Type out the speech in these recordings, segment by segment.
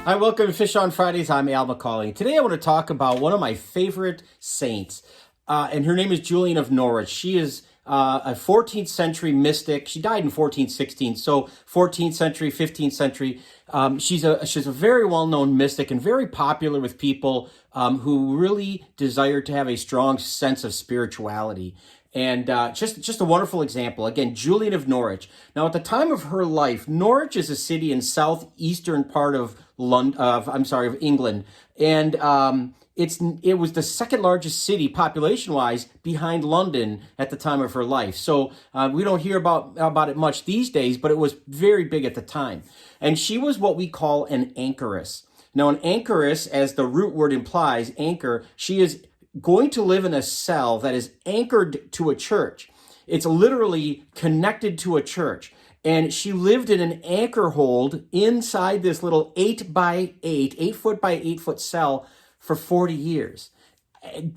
Hi, welcome to Fish on Fridays. I'm Al McCauley. Today I want to talk about one of my favorite saints, and her name is Julian of Norwich. She is a 14th century mystic. She died in 1416, so 14th century, 15th century. She's a very well-known mystic and very popular with people who really desire to have a strong sense of spirituality. And just a wonderful example. Again, Julian of Norwich. Now, at the time of her life, Norwich is a city in southeastern part of England, and it was the second largest city population-wise behind London at the time of her life. So we don't hear about it much these days, but it was very big at the time. And she was what we call an anchoress. Now, an anchoress, as the root word implies, anchor, she is going to live in a cell that is anchored to a church. It's literally connected to a church. And she lived in an anchor hold inside this little 8 foot by 8 foot cell for 40 years.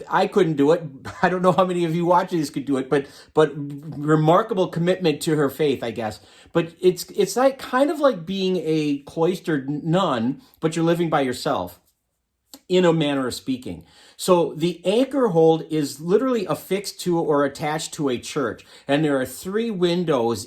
I couldn't do it. I don't know how many of you watching this could do it, but remarkable commitment to her faith, I guess. But it's like kind of like being a cloistered nun, but you're living by yourself, in a manner of speaking. So the anchor hold is literally affixed to or attached to a church. And there are 3 windows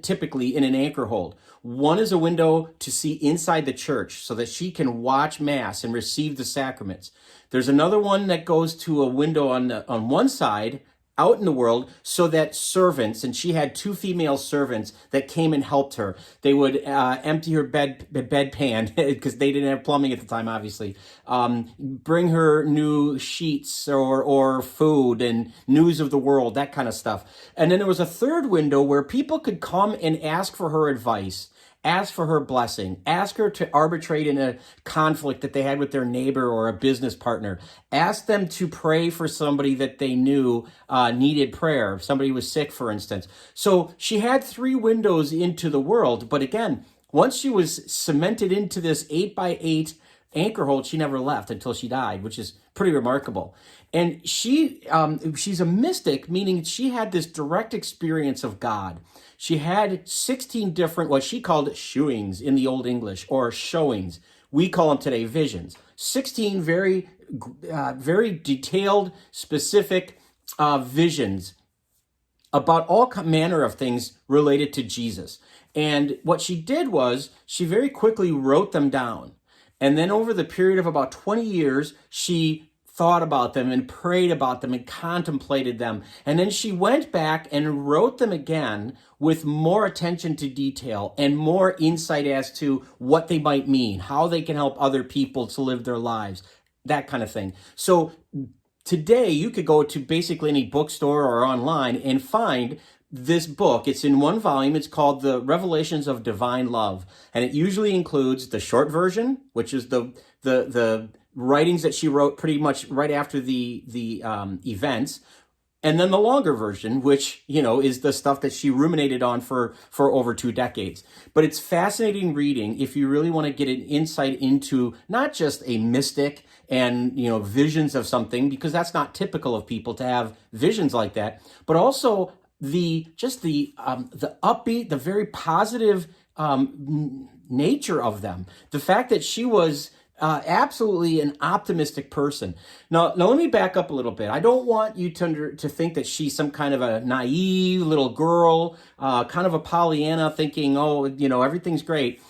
typically in an anchor hold. One is a window to see inside the church so that she can watch Mass and receive the sacraments. There's another one that goes to a window on one side out in the world so that servants, and she had 2 female servants that came and helped her. They would empty her bedpan because they didn't have plumbing at the time, obviously. Bring her new sheets or food and news of the world, that kind of stuff. And then there was a third window where people could come and ask for her advice, ask for her blessing, ask her to arbitrate in a conflict that they had with their neighbor or a business partner, ask them to pray for somebody that they knew needed prayer, if somebody was sick, for instance. So she had 3 windows into the world, but again, once she was cemented into this 8 by 8 anchor hold, she never left until she died, which is pretty remarkable. And she's a mystic, meaning she had this direct experience of God. She had 16 different, what she called shewings in the Old English, or showings. We call them today visions. 16 very detailed, specific visions about all manner of things related to Jesus. And what she did was she very quickly wrote them down. And then over the period of about 20 years, she thought about them and prayed about them and contemplated them. And then she went back and wrote them again with more attention to detail and more insight as to what they might mean, how they can help other people to live their lives, that kind of thing. So today you could go to basically any bookstore or online and find this book. It's in 1 volume. It's called The Revelations of Divine Love. And it usually includes the short version, which is the writings that she wrote pretty much right after the events. And then the longer version, which, is the stuff that she ruminated on for over 2 decades. But it's fascinating reading if you really want to get an insight into not just a mystic and, visions of something, because that's not typical of people to have visions like that, but also the upbeat, the very positive nature of them. The fact that she was absolutely an optimistic person. Now let me back up a little bit. I don't want you to think that she's some kind of a naive little girl, kind of a Pollyanna, thinking, everything's great.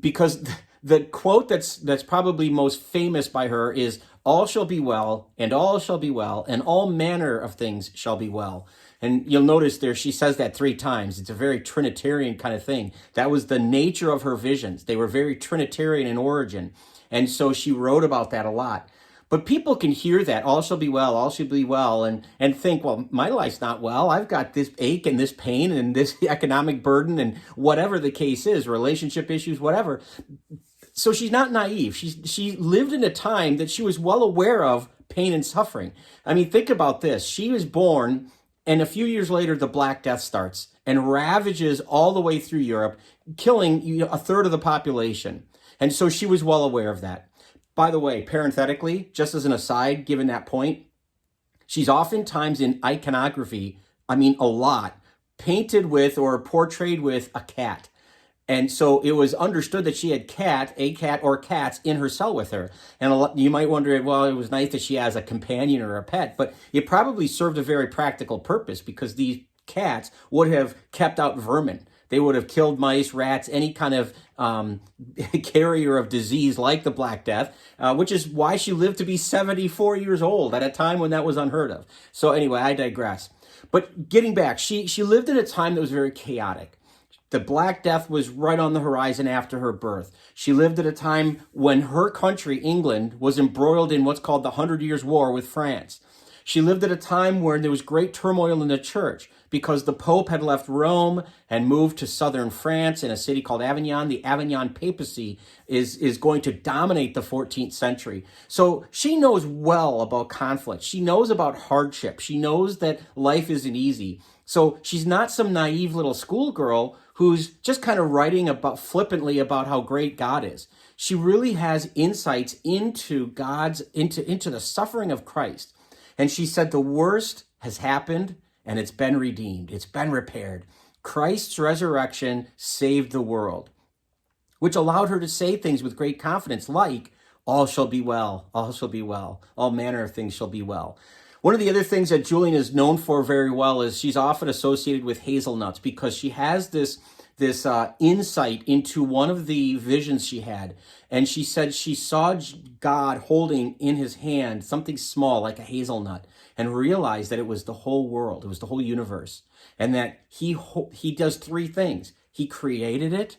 Because the quote that's probably most famous by her is, "All shall be well, and all shall be well, and all manner of things shall be well." And you'll notice there she says that 3 times. It's a very Trinitarian kind of thing. That was the nature of her visions. They were very Trinitarian in origin. And so she wrote about that a lot. But people can hear that, all shall be well, and think, well, my life's not well. I've got this ache and this pain and this economic burden and whatever the case is, relationship issues, whatever. So she's not naive. She lived in a time that she was well aware of pain and suffering. I mean, think about this. She was born, and a few years later, the Black Death starts and ravages all the way through Europe, killing a third of the population. And so she was well aware of that. By the way, parenthetically, just as an aside, given that point, she's oftentimes in iconography, a lot, painted with or portrayed with a cat. And so it was understood that she had a cat or cats in her cell with her. And you might wonder, well, it was nice that she has a companion or a pet, but it probably served a very practical purpose because these cats would have kept out vermin. They would have killed mice, rats, any kind of carrier of disease like the Black Death, which is why she lived to be 74 years old at a time when that was unheard of. So anyway, I digress. But getting back, she lived in a time that was very chaotic. The Black Death was right on the horizon after her birth. She lived at a time when her country, England, was embroiled in what's called the 100 Years' War with France. She lived at a time where there was great turmoil in the church because the Pope had left Rome and moved to southern France in a city called Avignon. The Avignon papacy is going to dominate the 14th century. So she knows well about conflict. She knows about hardship. She knows that life isn't easy. So she's not some naive little schoolgirl who's just kind of writing about flippantly about how great God is. She really has insights into into the suffering of Christ. And she said the worst has happened and it's been redeemed. It's been repaired. Christ's resurrection saved the world, which allowed her to say things with great confidence like, all shall be well, all shall be well, all manner of things shall be well. One of the other things that Julian is known for very well is she's often associated with hazelnuts because she has this insight into one of the visions she had. And she said she saw God holding in his hand something small like a hazelnut and realized that it was the whole world. It was the whole universe. And that he does three things. He created it,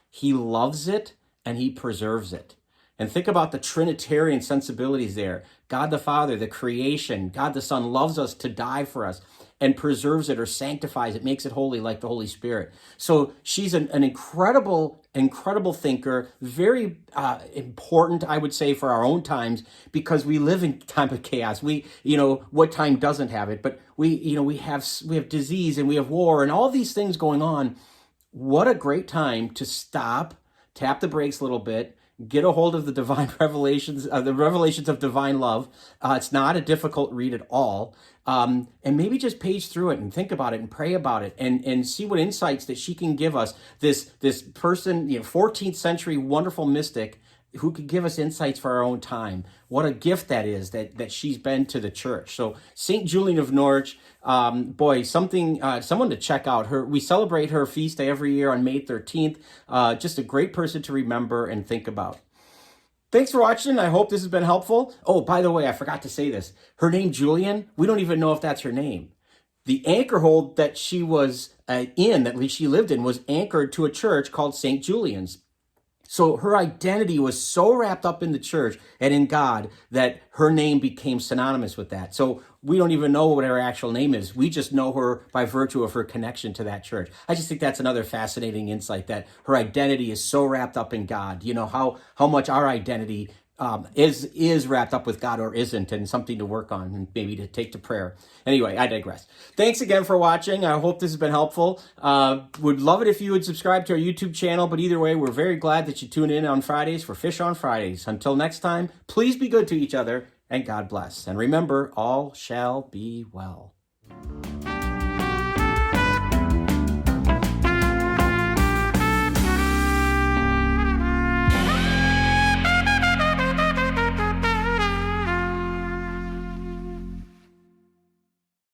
he loves it, and he preserves it. And think about the Trinitarian sensibilities there. God the Father, the creation, God the Son loves us to die for us and preserves it or sanctifies it, makes it holy like the Holy Spirit. So she's an incredible thinker, very important, I would say, for our own times because we live in time of chaos. What time doesn't have it? But we have disease and we have war and all these things going on. What a great time to stop, tap the brakes a little bit, get a hold of the divine revelations, the revelations of divine love. It's not a difficult read at all. And maybe just page through it and think about it and pray about it and see what insights that she can give us. This person, 14th century wonderful mystic who could give us insights for our own time. What a gift that is that she's been to the church. So St. Julian of Norwich, someone to check out. We celebrate her feast day every year on May 13th. Just a great person to remember and think about. Thanks for watching. I hope this has been helpful. Oh, by the way, I forgot to say this. Her name, Julian, we don't even know if that's her name. The anchor hold that she was that she lived in, was anchored to a church called St. Julian's. So her identity was so wrapped up in the church and in God that her name became synonymous with that. So we don't even know what her actual name is. We just know her by virtue of her connection to that church. I just think that's another fascinating insight, that her identity is so wrapped up in God. How much our identity is wrapped up with God or isn't, and something to work on and maybe to take to prayer. Anyway, I digress. Thanks again for watching. I hope this has been helpful. Would love it if you would subscribe to our YouTube channel, but either way, we're very glad that you tune in on Fridays for Fish on Fridays. Until next time, please be good to each other and God bless. And remember, all shall be well.